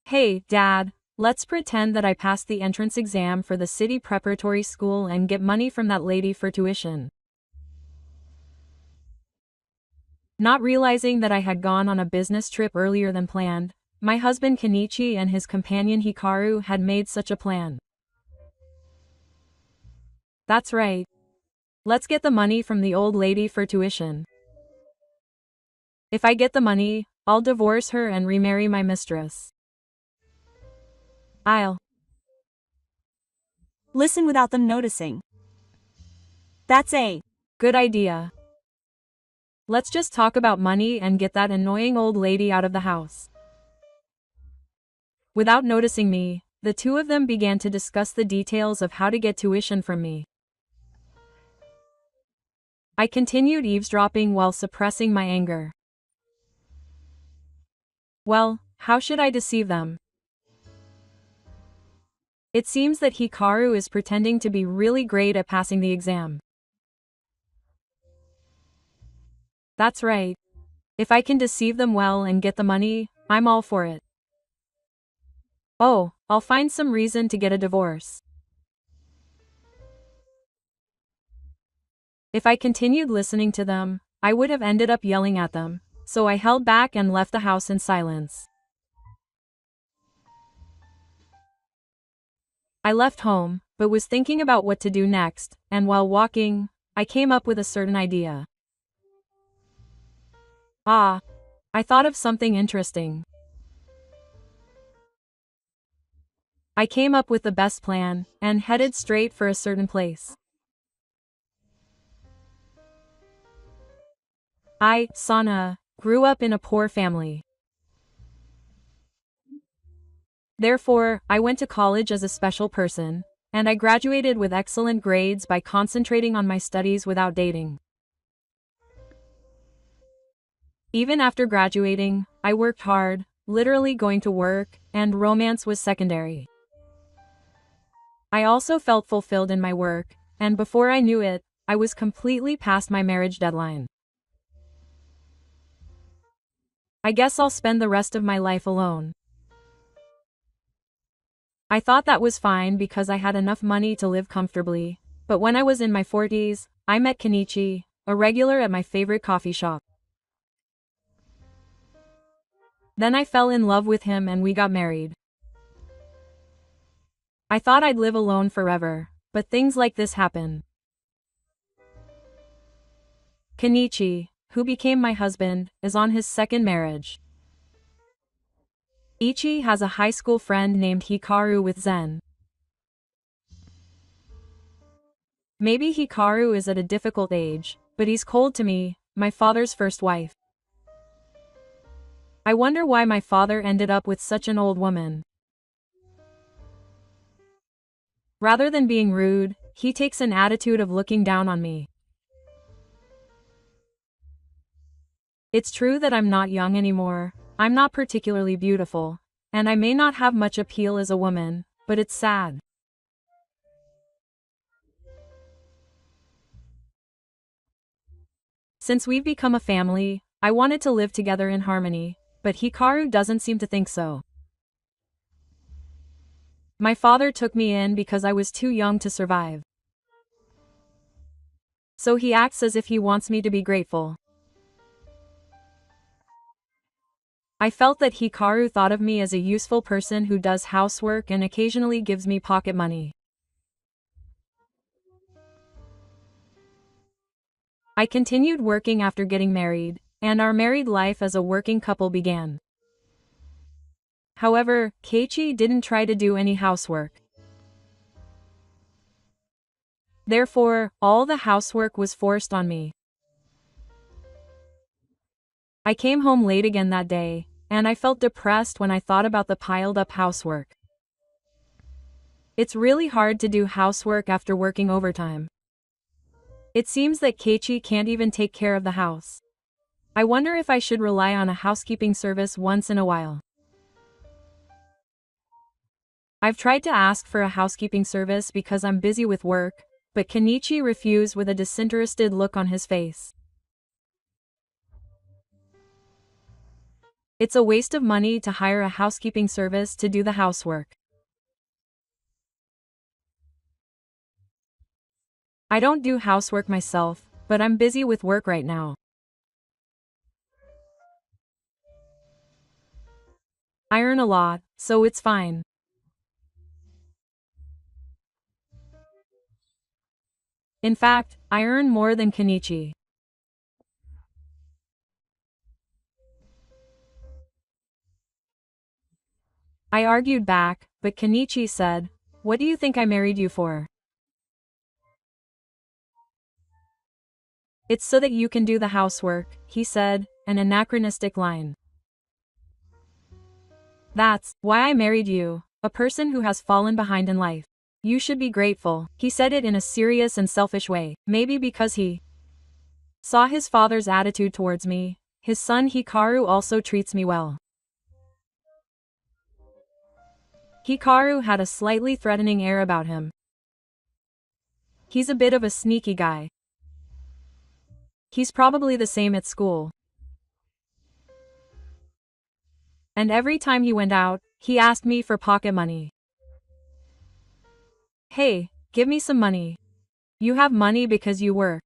Hey, Dad, let's pretend that I passed the entrance exam for the city preparatory school and get money from that lady for tuition. Not realizing that I had gone on a business trip earlier than planned, my husband Kenichi and his companion Hikaru had made such a plan. That's right. Let's get the money from the old lady for tuition. If I get the money, I'll divorce her and remarry my mistress. I'll listen without them noticing. That's a good idea. Let's just talk about money and get that annoying old lady out of the house. Without noticing me, the two of them began to discuss the details of how to get tuition from me. I continued eavesdropping while suppressing my anger. Well, how should I deceive them? It seems that Hikaru is pretending to be really great at passing the exam. That's right. If I can deceive them well and get the money, I'm all for it. Oh, I'll find some reason to get a divorce. If I continued listening to them, I would have ended up yelling at them, so I held back and left the house in silence. I left home, but was thinking about what to do next, and while walking, I came up with a certain idea. I thought of something interesting. I came up with the best plan, and headed straight for a certain place. Sana, grew up in a poor family. Therefore, I went to college as a special person, and I graduated with excellent grades by concentrating on my studies without dating. Even after graduating, I worked hard, literally going to work, and romance was secondary. I also felt fulfilled in my work, and before I knew it, I was completely past my marriage deadline. I guess I'll spend the rest of my life alone. I thought that was fine because I had enough money to live comfortably, but when I was in my 40s, I met Kenichi, a regular at my favorite coffee shop. Then I fell in love with him and we got married. I thought I'd live alone forever, but things like this happen. Kenichi, who became my husband, is on his second marriage. Ichi has a high school friend named Hikaru with Zen. Maybe Hikaru is at a difficult age, but he's cold to me, my father's first wife. I wonder why my father ended up with such an old woman. Rather than being rude, he takes an attitude of looking down on me. It's true that I'm not young anymore, I'm not particularly beautiful, and I may not have much appeal as a woman, but it's sad. Since we've become a family, I wanted to live together in harmony, but Hikaru doesn't seem to think so. My father took me in because I was too young to survive. So he acts as if he wants me to be grateful. I felt that Hikaru thought of me as a useful person who does housework and occasionally gives me pocket money. I continued working after getting married, and our married life as a working couple began. However, Keiichi didn't try to do any housework. Therefore, all the housework was forced on me. I came home late again that day, and I felt depressed when I thought about the piled-up housework. It's really hard to do housework after working overtime. It seems that Keiichi can't even take care of the house. I wonder if I should rely on a housekeeping service once in a while. I've tried to ask for a housekeeping service because I'm busy with work, but Kenichi refused with a disinterested look on his face. It's a waste of money to hire a housekeeping service to do the housework. I don't do housework myself, but I'm busy with work right now. I earn a lot, so it's fine. In fact, I earn more than Kenichi. I argued back, but Kenichi said, "What do you think I married you for?" "It's so that you can do the housework," he said, an anachronistic line. "That's why I married you, a person who has fallen behind in life. You should be grateful." He said it in a serious and selfish way, maybe because he saw his father's attitude towards me. His son Hikaru also treats me well. Hikaru had a slightly threatening air about him. He's a bit of a sneaky guy. He's probably the same at school. And every time he went out, he asked me for pocket money. "Hey, give me some money. You have money because you work.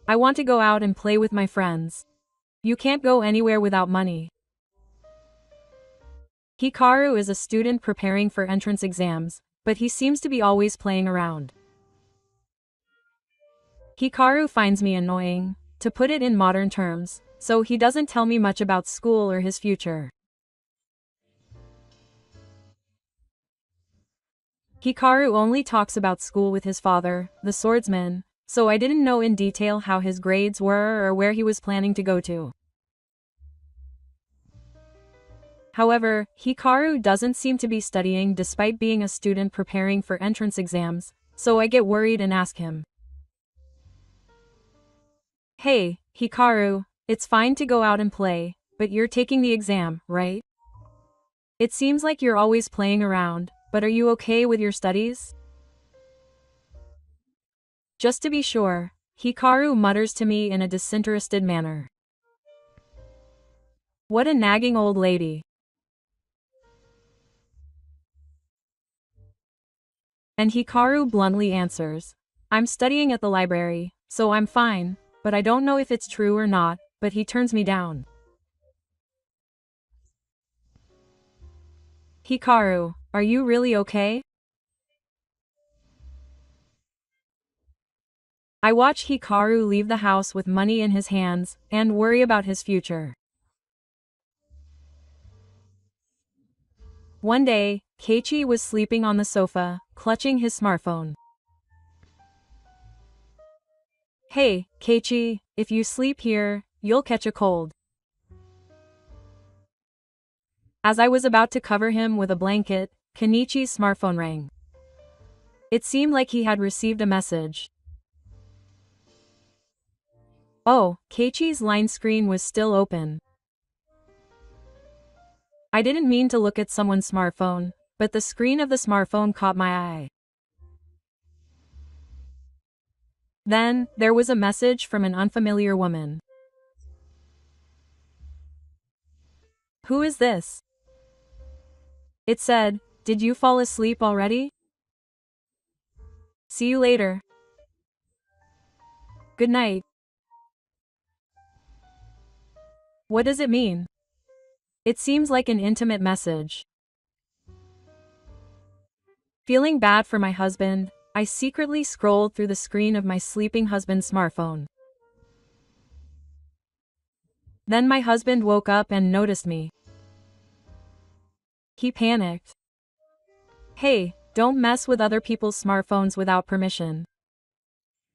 I want to go out and play with my friends. You can't go anywhere without money." Hikaru is a student preparing for entrance exams, but he seems to be always playing around. Hikaru finds me annoying, to put it in modern terms, so he doesn't tell me much about school or his future. Hikaru only talks about school with his father, the swordsman, so I didn't know in detail how his grades were or where he was planning to go to. However, Hikaru doesn't seem to be studying despite being a student preparing for entrance exams, so I get worried and ask him. "Hey, Hikaru, it's fine to go out and play, but you're taking the exam, right? It seems like you're always playing around, but are you okay with your studies?" Just to be sure, Hikaru mutters to me in a disinterested manner. What a nagging old lady. And Hikaru bluntly answers, "I'm studying at the library, so I'm fine, but I don't know if it's true or not," but he turns me down. Hikaru, are you really okay? I watch Hikaru leave the house with money in his hands, and worry about his future. One day, Keiichi was sleeping on the sofa, clutching his smartphone. "Hey, Keiichi, if you sleep here, you'll catch a cold." As I was about to cover him with a blanket, Kenichi's smartphone rang. It seemed like he had received a message. Oh, Keiichi's line screen was still open. I didn't mean to look at someone's smartphone, but the screen of the smartphone caught my eye. Then, there was a message from an unfamiliar woman. "Who is this?" It said, "Did you fall asleep already? See you later. Good night." What does it mean? It seems like an intimate message. Feeling bad for my husband, I secretly scrolled through the screen of my sleeping husband's smartphone. Then my husband woke up and noticed me. He panicked. "Hey, don't mess with other people's smartphones without permission.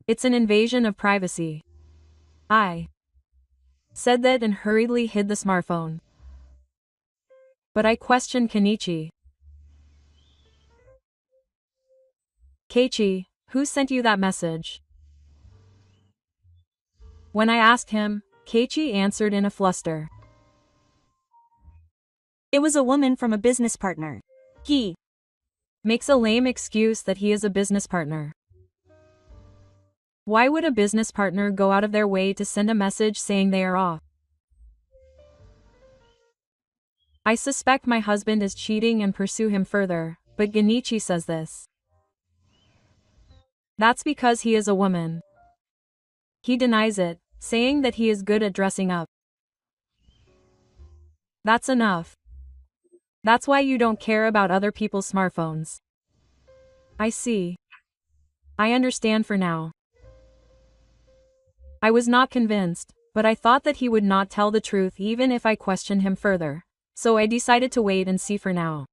It's an invasion of privacy." I said that and hurriedly hid the smartphone. But I questioned Kenichi. "Keiichi, who sent you that message?" When I asked him, Keiichi answered in a fluster. It was a woman from a business partner. He Makes a lame excuse that he is a business partner. Why would a business partner go out of their way to send a message saying they are off? I suspect my husband is cheating and pursue him further, but Genichi says this. That's because he is a woman. He denies it, saying that he is good at dressing up. That's enough. That's why you don't care about other people's smartphones. I see. I understand for now. I was not convinced, but I thought that he would not tell the truth even if I questioned him further, so I decided to wait and see for now.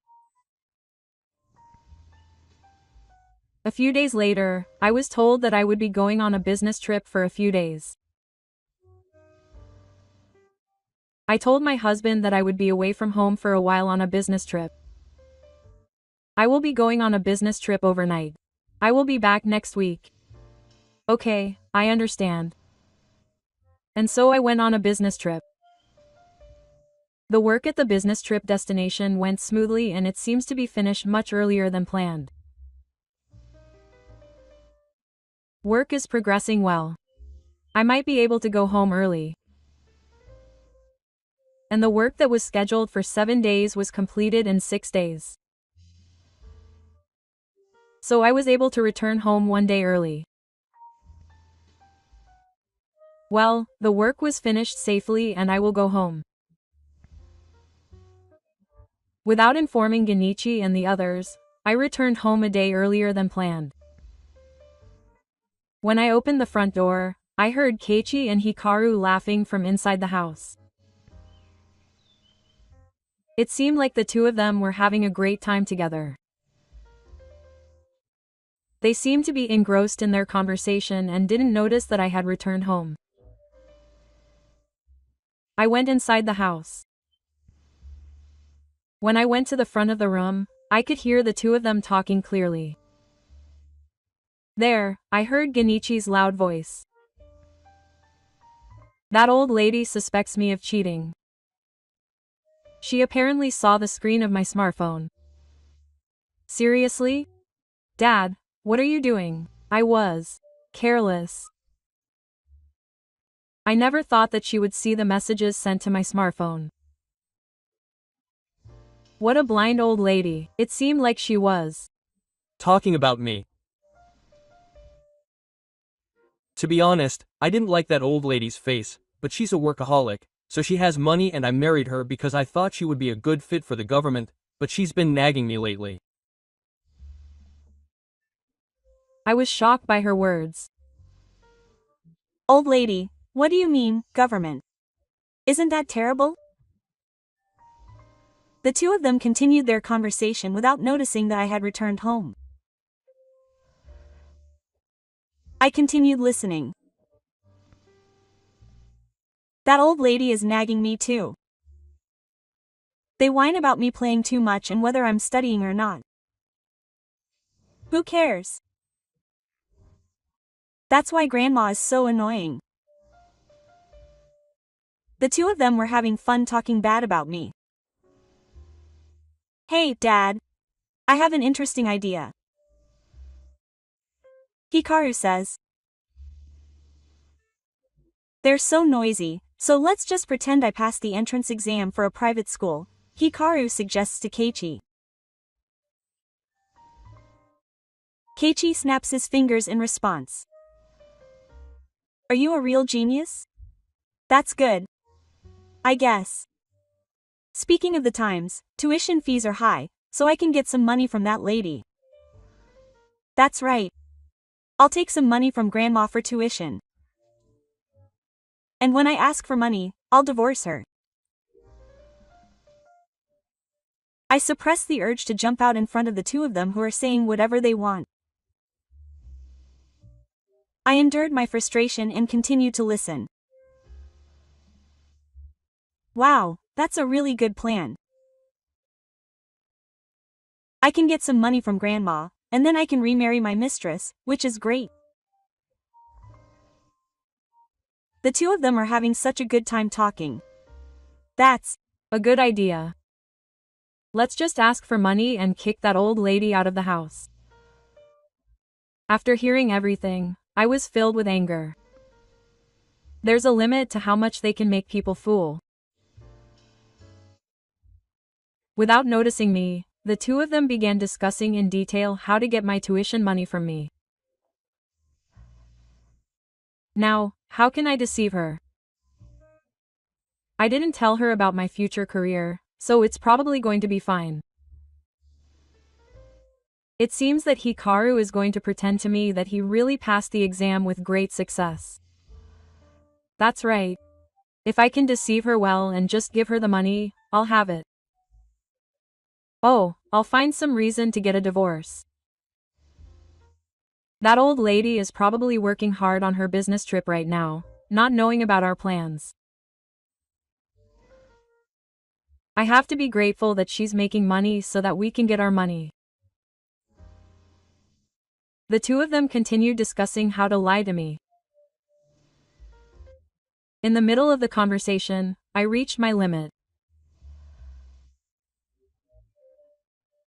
A few days later, I was told that I would be going on a business trip for a few days. I told my husband that I would be away from home for a while on a business trip. I will be going on a business trip overnight. I will be back next week. Okay, I understand. And so I went on a business trip. The work at the business trip destination went smoothly and it seems to be finished much earlier than planned. Work is progressing well. I might be able to go home early. And the work that was scheduled for 7 days was completed in 6 days. So I was able to return home 1 day early. Well, the work was finished safely and I will go home. Without informing Genichi and the others, I returned home a day earlier than planned. When I opened the front door, I heard Keiichi and Hikaru laughing from inside the house. It seemed like the two of them were having a great time together. They seemed to be engrossed in their conversation and didn't notice that I had returned home. I went inside the house. When I went to the front of the room, I could hear the two of them talking clearly. There, I heard Genichi's loud voice. That old lady suspects me of cheating. She apparently saw the screen of my smartphone. Seriously? Dad, what are you doing? I was careless. I never thought that she would see the messages sent to my smartphone. What a blind old lady, it seemed like she was talking about me. To be honest, I didn't like that old lady's face, but she's a workaholic, so she has money and I married her because I thought she would be a good fit for the government, but she's been nagging me lately. I was shocked by her words. Old lady, what do you mean, government? Isn't that terrible? The two of them continued their conversation without noticing that I had returned home. I continued listening. That old lady is nagging me too. They whine about me playing too much and whether I'm studying or not. Who cares? That's why Grandma is so annoying. The two of them were having fun talking bad about me. Hey, Dad. I have an interesting idea. Hikaru says. They're so noisy, so let's just pretend I passed the entrance exam for a private school, Hikaru suggests to Keiichi. Keiichi snaps his fingers in response. Are you a real genius? That's good. I guess. Speaking of the times, tuition fees are high, so I can get some money from that lady. That's right. I'll take some money from Grandma for tuition. And when I ask for money, I'll divorce her. I suppress the urge to jump out in front of the two of them who are saying whatever they want. I endured my frustration and continued to listen. Wow, that's a really good plan. I can get some money from Grandma, and then I can remarry my mistress, which is great. The two of them are having such a good time talking. That's a good idea. Let's just ask for money and kick that old lady out of the house. After hearing everything, I was filled with anger. There's a limit to how much they can make people fool. Without noticing me, the two of them began discussing in detail how to get my tuition money from me. Now, how can I deceive her? I didn't tell her about my future career, so it's probably going to be fine. It seems that Hikaru is going to pretend to me that he really passed the exam with great success. That's right. If I can deceive her well and just give her the money, I'll have it. Oh, I'll find some reason to get a divorce. That old lady is probably working hard on her business trip right now, not knowing about our plans. I have to be grateful that she's making money so that we can get our money. The two of them continued discussing how to lie to me. In the middle of the conversation, I reached my limit.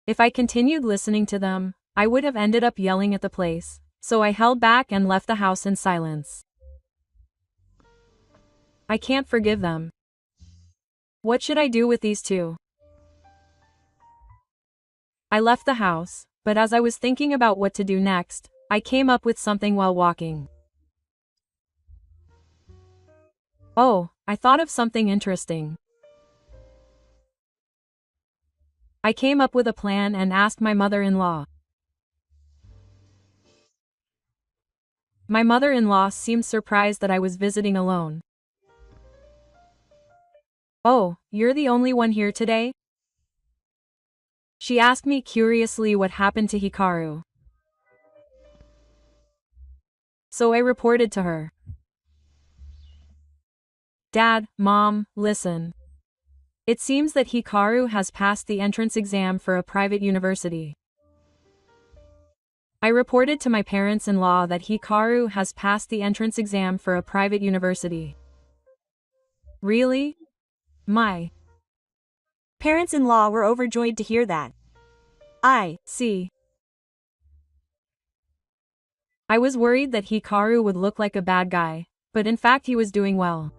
If I continued listening to them, I would have ended up yelling at the place, so I held back and left the house in silence. I can't forgive them. What should I do with these two? I left the house, but as I was thinking about what to do next, I came up with something while walking. Oh, I thought of something interesting. I came up with a plan and asked my mother-in-law. My mother-in-law seemed surprised that I was visiting alone. Oh, you're the only one here today? She asked me curiously what happened to Hikaru. So I reported to her. Dad, Mom, listen. It seems that Hikaru has passed the entrance exam for a private university. I reported to my parents-in-law that Hikaru has passed the entrance exam for a private university. Really? My Parents-in-law were overjoyed to hear that. I see. I was worried that Hikaru would look like a bad guy, but in fact he was doing well.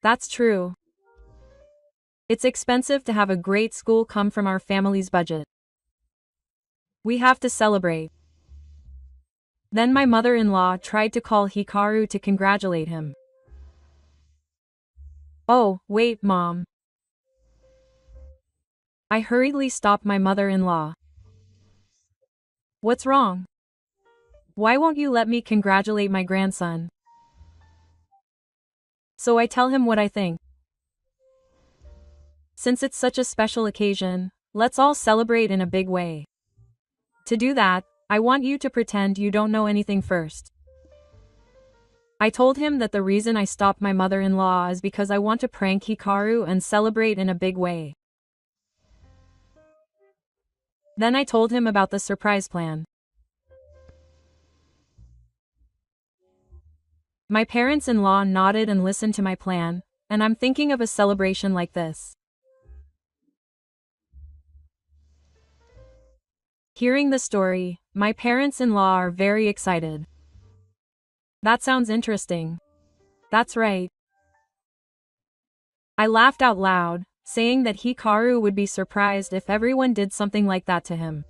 That's true. It's expensive to have a great school come from our family's budget. We have to celebrate. Then my mother-in-law tried to call Hikaru to congratulate him. Oh, wait, Mom. I hurriedly stopped my mother-in-law. What's wrong? Why won't you let me congratulate my grandson? So I tell him what I think. Since it's such a special occasion, let's all celebrate in a big way. To do that, I want you to pretend you don't know anything first. I told him that the reason I stopped my mother-in-law is because I want to prank Hikaru and celebrate in a big way. Then I told him about the surprise plan. My parents-in-law nodded and listened to my plan, and I'm thinking of a celebration like this. Hearing the story, my parents-in-law are very excited. That sounds interesting. That's right. I laughed out loud, saying that Hikaru would be surprised if everyone did something like that to him.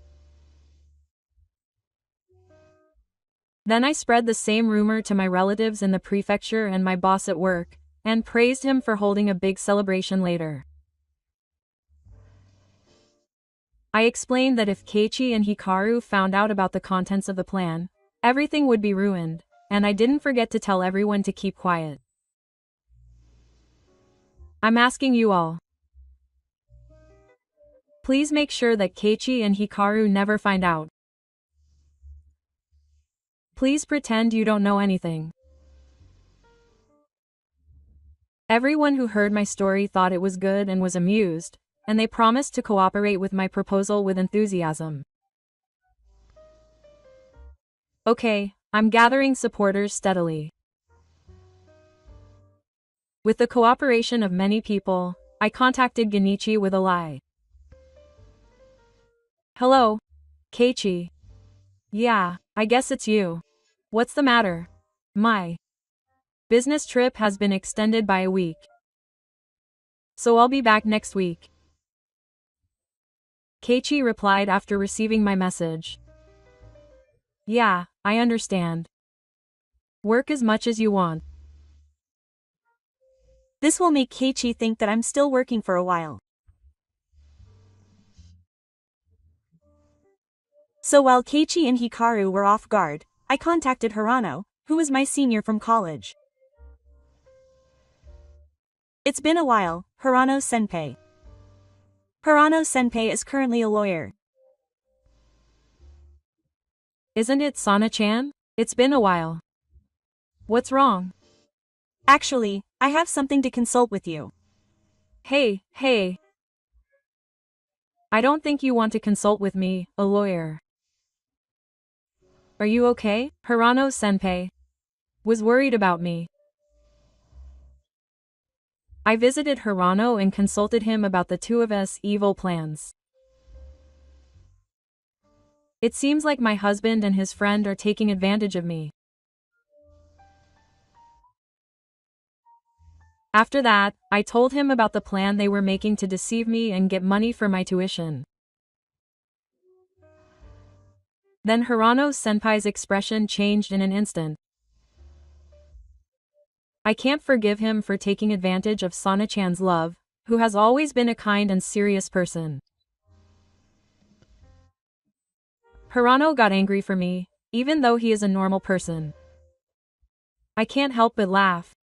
Then I spread the same rumor to my relatives in the prefecture and my boss at work, and praised him for holding a big celebration later. I explained that if Keiichi and Hikaru found out about the contents of the plan, everything would be ruined, and I didn't forget to tell everyone to keep quiet. I'm asking you all. Please make sure that Keiichi and Hikaru never find out. Please pretend you don't know anything. Everyone who heard my story thought it was good and was amused, and they promised to cooperate with my proposal with enthusiasm. Okay, I'm gathering supporters steadily. With the cooperation of many people, I contacted Genichi with a lie. Hello, Keiichi. Yeah, I guess it's you. What's the matter? My business trip has been extended by a week. So I'll be back next week. Keiichi replied after receiving my message. Yeah, I understand. Work as much as you want. This will make Keiichi think that I'm still working for a while. So while Keiichi and Hikaru were off guard, I contacted Hirano, who was my senior from college. It's been a while, Hirano-senpai. Hirano-senpai is currently a lawyer. Isn't it Sana-chan? It's been a while. What's wrong? Actually, I have something to consult with you. Hey. I don't think you want to consult with me, a lawyer. Are you okay? Hirano-senpai was worried about me. I visited Hirano and consulted him about the two of us evil plans. It seems like my husband and his friend are taking advantage of me. After that, I told him about the plan they were making to deceive me and get money for my tuition. Then Hirano-senpai's expression changed in an instant. I can't forgive him for taking advantage of Sana-chan's love, who has always been a kind and serious person. Hirano got angry for me, even though he is a normal person. I can't help but laugh.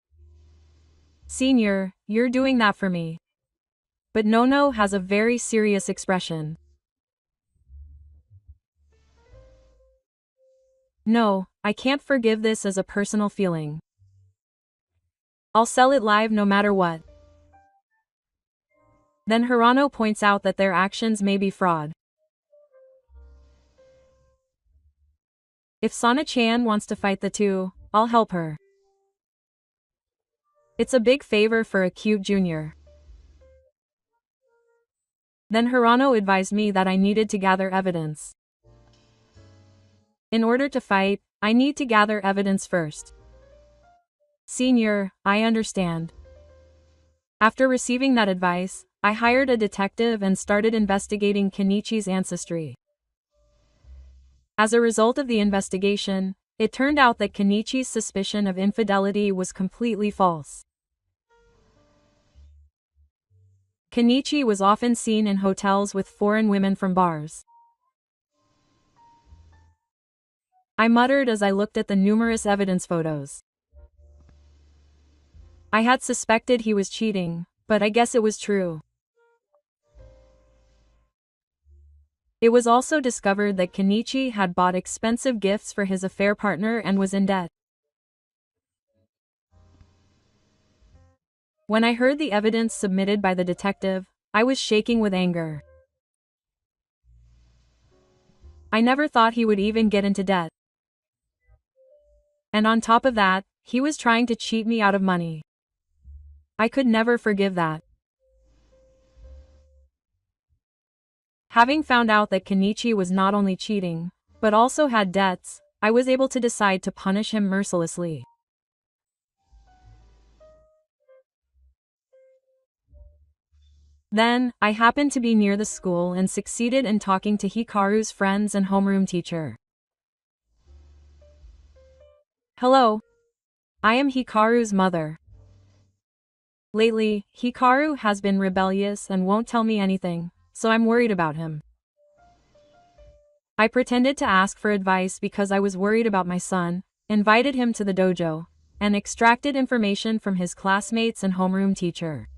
Senior, you're doing that for me. But Nono has a very serious expression. No, I can't forgive this as a personal feeling. I'll sell it live no matter what. Then Hirano points out that their actions may be fraud. If Sana-chan wants to fight the two, I'll help her. It's a big favor for a cute junior. Then Hirano advised me that I needed to gather evidence. In order to fight, I need to gather evidence first. Senior, I understand. After receiving that advice, I hired a detective and started investigating Kenichi's ancestry. As a result of the investigation, it turned out that Kenichi's suspicion of infidelity was completely false. Kenichi was often seen in hotels with foreign women from bars. I muttered as I looked at the numerous evidence photos. I had suspected he was cheating, but I guess it was true. It was also discovered that Kenichi had bought expensive gifts for his affair partner and was in debt. When I heard the evidence submitted by the detective, I was shaking with anger. I never thought he would even get into debt. And on top of that, he was trying to cheat me out of money. I could never forgive that. Having found out that Kenichi was not only cheating, but also had debts, I was able to decide to punish him mercilessly. Then, I happened to be near the school and succeeded in talking to Hikaru's friends and homeroom teacher. Hello. I am Hikaru's mother. Lately, Hikaru has been rebellious and won't tell me anything, so I'm worried about him. I pretended to ask for advice because I was worried about my son, invited him to the dojo, and extracted information from his classmates and homeroom teacher.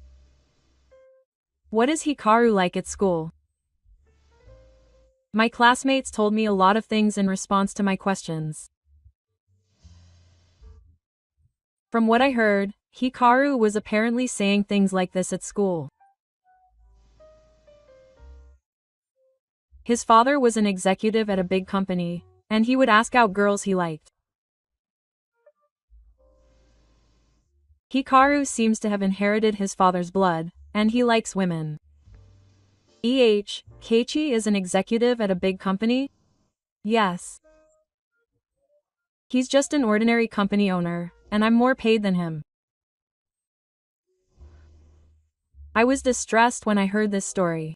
What is Hikaru like at school? My classmates told me a lot of things in response to my questions. From what I heard, Hikaru was apparently saying things like this at school. His father was an executive at a big company, and he would ask out girls he liked. Hikaru seems to have inherited his father's blood, and he likes women. Keiichi is an executive at a big company? Yes. He's just an ordinary company owner, and I'm more paid than him. I was distressed when I heard this story.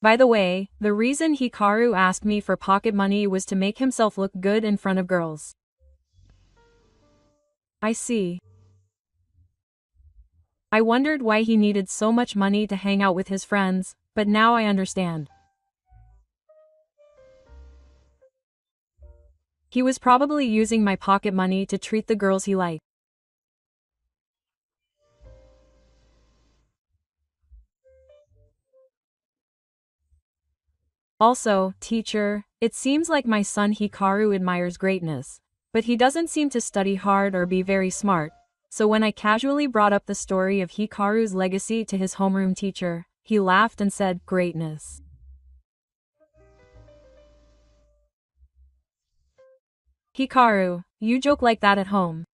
By the way, the reason Hikaru asked me for pocket money was to make himself look good in front of girls. I see. I wondered why he needed so much money to hang out with his friends, but now I understand. He was probably using my pocket money to treat the girls he liked. Also, teacher, it seems like my son Hikaru admires greatness, but he doesn't seem to study hard or be very smart, so when I casually brought up the story of Hikaru's legacy to his homeroom teacher, he laughed and said, "Greatness. Hikaru, you joke like that at home.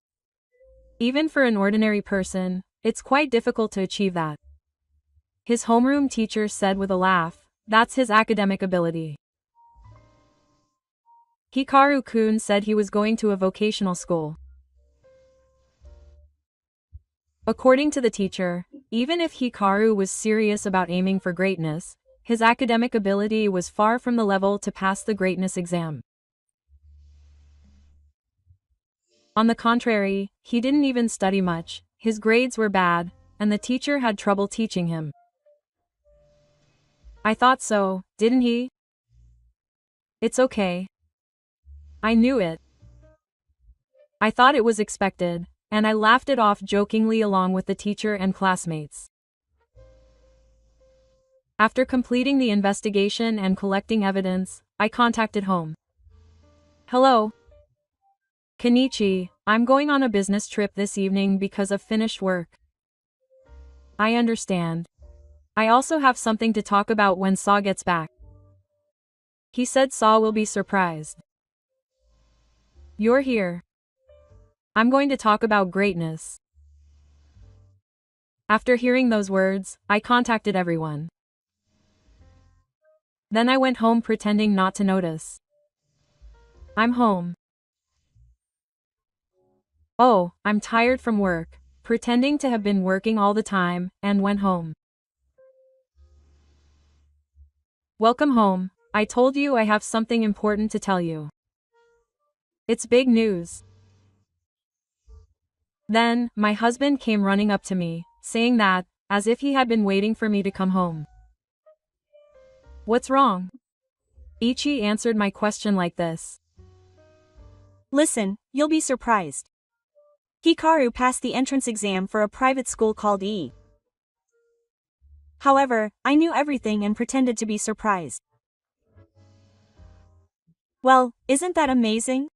Even for an ordinary person, it's quite difficult to achieve that." His homeroom teacher said with a laugh, "That's his academic ability." Hikaru-kun said he was going to a vocational school. According to the teacher, even if Hikaru was serious about aiming for greatness, his academic ability was far from the level to pass the greatness exam. On the contrary, he didn't even study much, his grades were bad, and the teacher had trouble teaching him. I thought so, didn't he? It's okay. I knew it. I thought it was expected, and I laughed it off jokingly along with the teacher and classmates. After completing the investigation and collecting evidence, I contacted home. "Hello. Kenichi, I'm going on a business trip this evening because of finished work." "I understand. I also have something to talk about when Saw gets back. He said Saw will be surprised. You're here. I'm going to talk about greatness." After hearing those words, I contacted everyone. Then I went home pretending not to notice. "I'm home. Oh, I'm tired from work," pretending to have been working all the time, and went home. "Welcome home. I told you I have something important to tell you. It's big news." Then, my husband came running up to me, saying that, as if he had been waiting for me to come home. "What's wrong?" Ichi answered my question like this. Listen, you'll be surprised. Hikaru passed the entrance exam for a private school called E. However, I knew everything and pretended to be surprised. Well, isn't that amazing?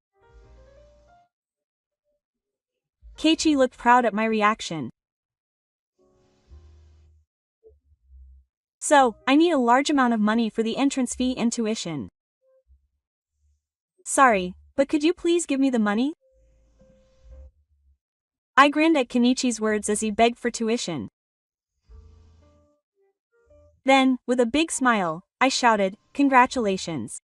Keiichi looked proud at my reaction. "So, I need a large amount of money for the entrance fee and tuition. Sorry, but could you please give me the money?" I grinned at Kenichi's words as he begged for tuition. Then, with a big smile, I shouted, "Congratulations."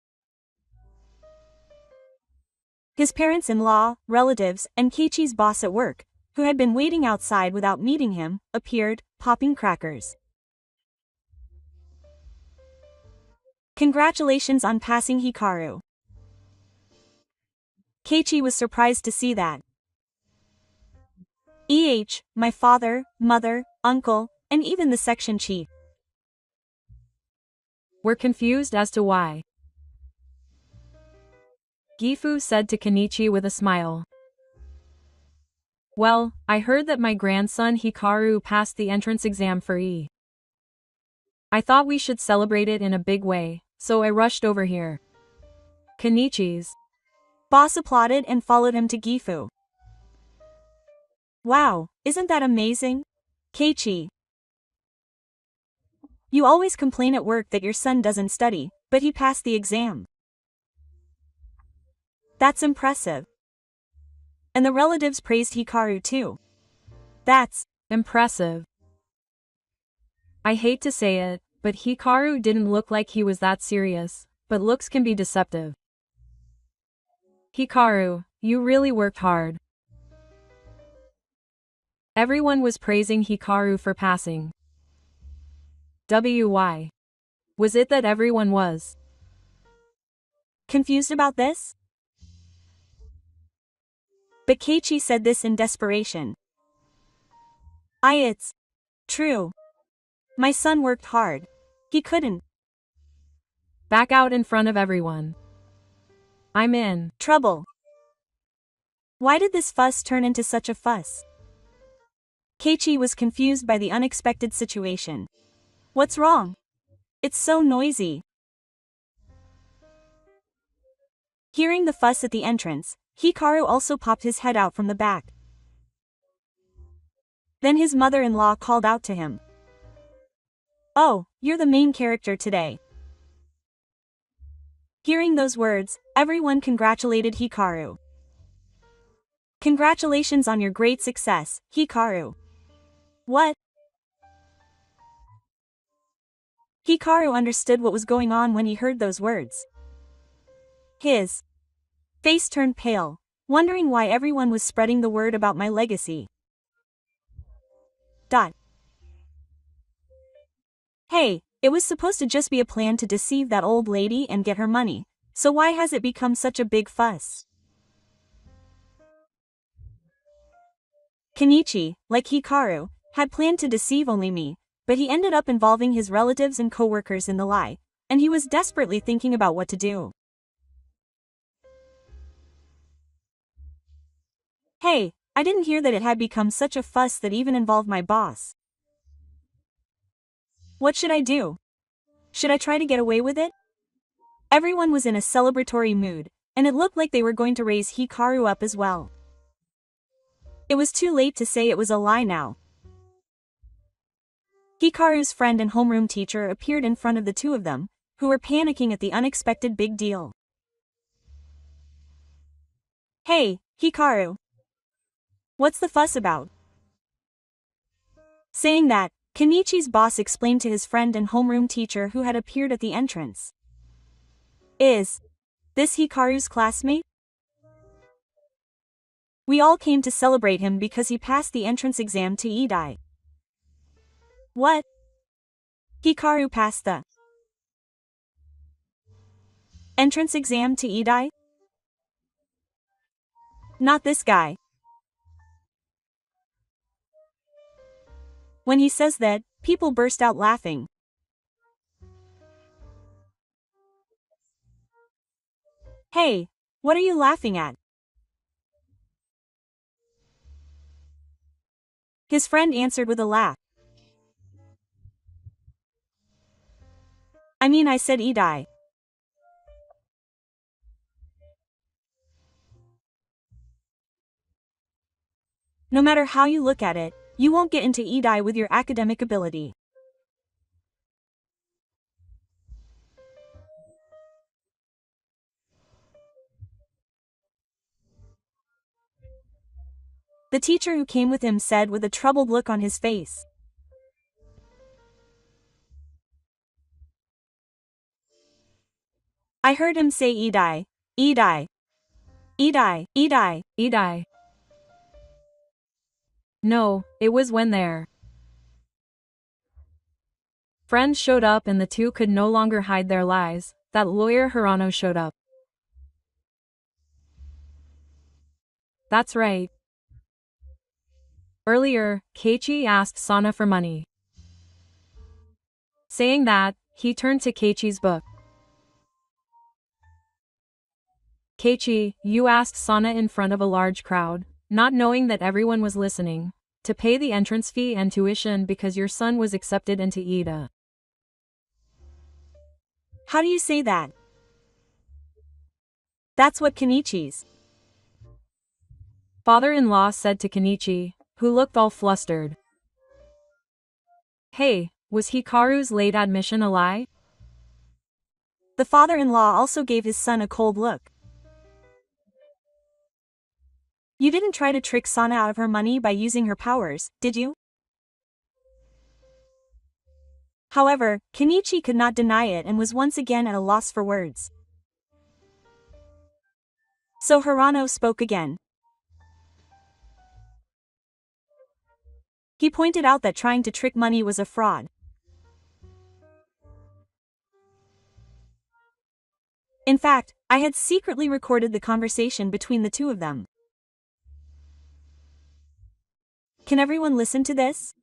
His parents-in-law, relatives, and Keiichi's boss at work, who had been waiting outside without meeting him, appeared, popping crackers. "Congratulations on passing, Hikaru." Keiichi was surprised to see that. My father, mother, uncle, and even the section chief were confused as to why. Gifu said to Kenichi with a smile. "Well, I heard that my grandson Hikaru passed the entrance exam for E. I thought we should celebrate it in a big way, so I rushed over here." Kenichi's boss applauded and followed him to Gifu. "Wow, isn't that amazing? Keiichi. You always complain at work that your son doesn't study, but he passed the exam. That's impressive." And the relatives praised Hikaru too. "That's impressive." I hate to say it, but Hikaru didn't look like he was that serious, but looks can be deceptive. "Hikaru, you really worked hard." Everyone was praising Hikaru for passing. Why? Was it that everyone was confused about this? But Keiichi said this in desperation. It's true. My son worked hard. He couldn't back out in front of everyone? I'm in trouble. Why did this fuss turn into such a fuss? Keiichi was confused by the unexpected situation. What's wrong? It's so noisy. Hearing the fuss at the entrance, Hikaru also popped his head out from the back. Then his mother-in-law called out to him. "Oh, you're the main character today." Hearing those words, everyone congratulated Hikaru. "Congratulations on your great success, Hikaru." What? Hikaru understood what was going on when he heard those words. His face turned pale, wondering why everyone was spreading the word about my legacy. Hey, it was supposed to just be a plan to deceive that old lady and get her money, so why has it become such a big fuss? Kenichi, like Hikaru, had planned to deceive only me, but he ended up involving his relatives and co-workers in the lie, and he was desperately thinking about what to do. Hey, I didn't hear that it had become such a fuss that even involved my boss. What should I do? Should I try to get away with it? Everyone was in a celebratory mood, and it looked like they were going to raise Hikaru up as well. It was too late to say it was a lie now. Hikaru's friend and homeroom teacher appeared in front of the two of them, who were panicking at the unexpected big deal. Hey, Hikaru. What's the fuss about? Saying that, Kenichi's boss explained to his friend and homeroom teacher who had appeared at the entrance. Is this Hikaru's classmate? We all came to celebrate him because he passed the entrance exam to Idai. What? Hikaru passed the entrance exam to Idai? Not this guy. When he says that, people burst out laughing. Hey, what are you laughing at? His friend answered with a laugh. I said Idai. No matter how you look at it, you won't get into Idai with your academic ability. The teacher who came with him said with a troubled look on his face. I heard him say Idai, Idai, Idai, Idai, Idai? No, it was when their friends showed up and the two could no longer hide their lies, that lawyer Hirano showed up. That's right. Earlier, Keiichi asked Sana for money. Saying that, he turned to Keiichi's book. Keiichi, you asked Sana in front of a large crowd, not knowing that everyone was listening, to pay the entrance fee and tuition because your son was accepted into Ida. How do you say that? That's what Kenichi's father-in-law said to Kenichi, who looked all flustered. Hey, was Hikaru's late admission a lie? The father-in-law also gave his son a cold look. You didn't try to trick Sana out of her money by using her powers, did you? However, Kenichi could not deny it and was once again at a loss for words. So Hirano spoke again. He pointed out that trying to trick money was a fraud. In fact, I had secretly recorded the conversation between the two of them. Can everyone listen to this?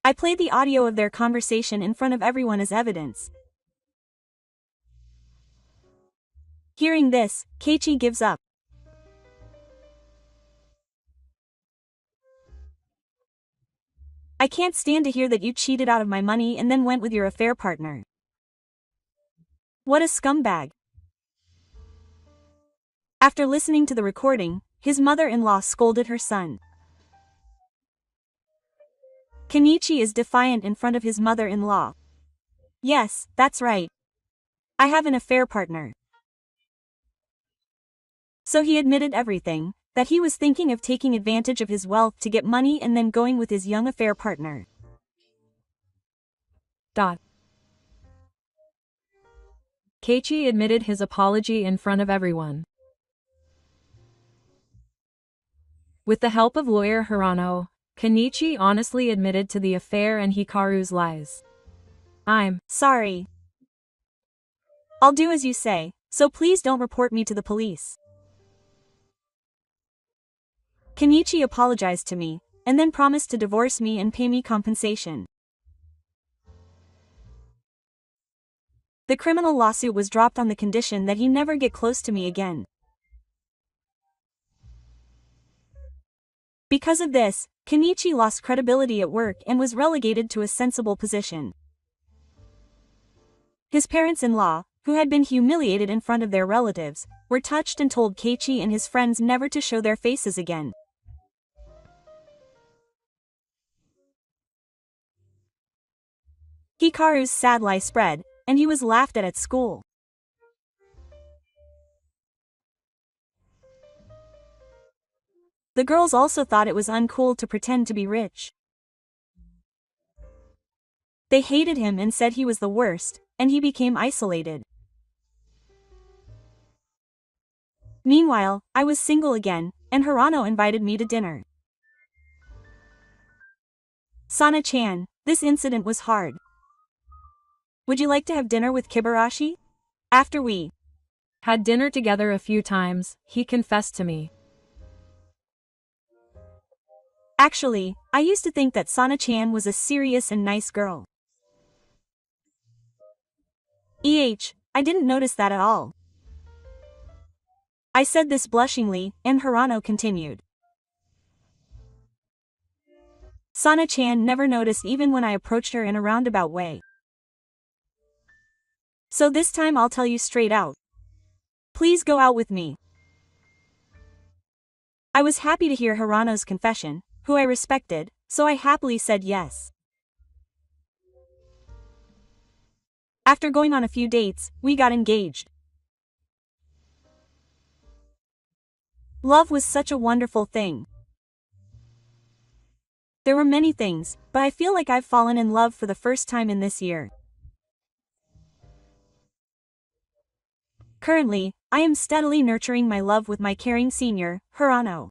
I played the audio of their conversation in front of everyone as evidence. Hearing this, Keiichi gives up. I can't stand to hear that you cheated out of my money and then went with your affair partner. What a scumbag. After listening to the recording, his mother-in-law scolded her son. Kenichi is defiant in front of his mother-in-law. Yes, that's right. I have an affair partner. So he admitted everything, that he was thinking of taking advantage of his wealth to get money and then going with his young affair partner. Keiichi admitted his apology in front of everyone. With the help of lawyer Hirano, Kenichi honestly admitted to the affair and Hikaru's lies. I'm sorry. I'll do as you say, so please don't report me to the police. Kenichi apologized to me, and then promised to divorce me and pay me compensation. The criminal lawsuit was dropped on the condition that he never get close to me again. Because of this, Kenichi lost credibility at work and was relegated to a sensible position. His parents-in-law, who had been humiliated in front of their relatives, were touched and told Keiichi and his friends never to show their faces again. Hikaru's sad lie spread, and he was laughed at school. The girls also thought it was uncool to pretend to be rich. They hated him and said he was the worst, and he became isolated. Meanwhile, I was single again, and Hirano invited me to dinner. Sana-chan, this incident was hard. Would you like to have dinner with Kibarashi? After we had dinner together a few times, he confessed to me. Actually, I used to think that Sana-chan was a serious and nice girl. I didn't notice that at all. I said this blushingly, and Hirano continued. Sana-chan never noticed even when I approached her in a roundabout way. So this time I'll tell you straight out. Please go out with me. I was happy to hear Hirano's confession, who I respected, so I happily said yes. After going on a few dates, we got engaged. Love was such a wonderful thing. There were many things, but I feel like I've fallen in love for the first time in this year. Currently, I am steadily nurturing my love with my caring senior, Hirano.